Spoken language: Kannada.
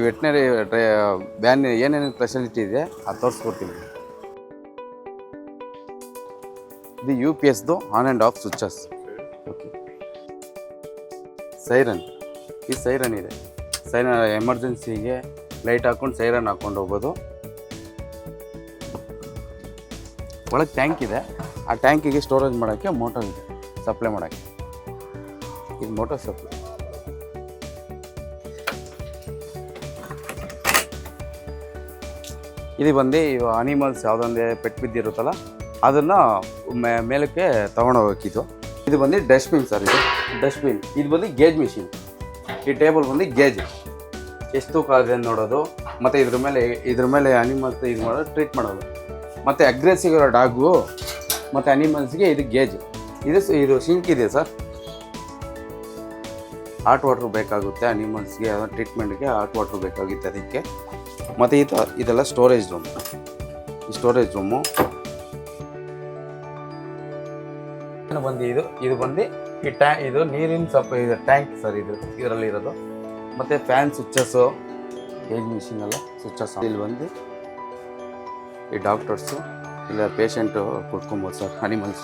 ಈ ವೆಟ್ನರಿ ಬ್ಯಾನ್ ಏನೇನು ಫೆಸಿಲಿಟಿ ಇದೆ ಅದು ತೋರಿಸ್ಕೊಡ್ತೀನಿ. ಇದು UPSದು on and off switches. Okay, siren. ಈ ಸೈರನ್ ಇದೆ. ಸೈರನ್ ಎಮರ್ಜೆನ್ಸಿಗೆ ಲೈಟ್ ಹಾಕ್ಕೊಂಡು ಸೈರನ್ ಹಾಕ್ಕೊಂಡು ಹೋಗೋದು. ಒಳಗೆ ಟ್ಯಾಂಕ್ ಇದೆ. ಆ ಟ್ಯಾಂಕಿಗೆ ಸ್ಟೋರೇಜ್ ಮಾಡೋಕ್ಕೆ ಮೋಟರ್ ಇದೆ, ಸಪ್ಲೈ ಮಾಡೋಕ್ಕೆ. ಇದು ಮೋಟರ್ ಸಪ್ಲೈ. ಇದು ಬಂದು ಅನಿಮಲ್ಸ್ ಯಾವುದೊಂದೇ ಪೆಟ್ ಬಿದ್ದಿರುತ್ತಲ್ಲ ಅದನ್ನು ಮೇಲಕ್ಕೆ ತೊಗೊಂಡೋಗಕ್ಕಿದು. ಇದು ಬಂದು ಡಸ್ಟ್ಬಿನ್ ಸರ್. ಇದು ಡಸ್ಟ್ಬಿನ್. ಇದು ಬಂದು ಗೇಜ್ ಮಿಷಿನ್. ಈ ಟೇಬಲ್ ಬಂದು ಗೇಜ್ ಎಷ್ಟು ತೂಕ ಇದೆ ನೋಡೋದು, ಮತ್ತು ಇದ್ರ ಮೇಲೆ ಅನಿಮಲ್ಸ್ ಇದು ಮಾಡೋದು, ಟ್ರೀಟ್ ಮಾಡೋದು. ಮತ್ತು ಅಗ್ರೆಸಿವ್ ಇರೋ ಡಾಗು ಮತ್ತು ಅನಿಮಲ್ಸ್ಗೆ ಇದು ಗೇಜ್. ಇದು ಸಿಂಕ್ ಇದೆ ಸರ್. ಹಾಟ್ ವಾಟ್ರ್ ಬೇಕಾಗುತ್ತೆ ಅನಿಮಲ್ಸ್ಗೆ, ಯಾವುದೋ ಟ್ರೀಟ್ಮೆಂಟ್ಗೆ ಹಾಟ್ ವಾಟ್ರ್ ಬೇಕಾಗುತ್ತೆ ಅದಕ್ಕೆ. ಮತ್ತು ಇದೆಲ್ಲ ಸ್ಟೋರೇಜ್ ರೂಮ್. ಈ ಸ್ಟೋರೇಜ್ ರೂಮು ಬಂದು ಇದು ಬಂದು ಇದು ನೀರಿನ ಇದು ಟ್ಯಾಂಕ್ ಸರ್. ಇದರಲ್ಲಿ ಇರೋದು. ಮತ್ತು ಫ್ಯಾನ್ ಸ್ವಿಚ್ಚಸ್ಸು, ಗೇಜ್ ಮಿಷಿನ್ ಎಲ್ಲ ಸ್ವಿಚ್ಚಸ್. ಇಲ್ಲಿ ಬಂದು ಈ ಡಾಕ್ಟರ್ಸು ಇಲ್ಲ ಪೇಷಂಟು ಕುತ್ಕೊಬೋದು ಸರ್, ಅನಿಮಲ್ಸ್.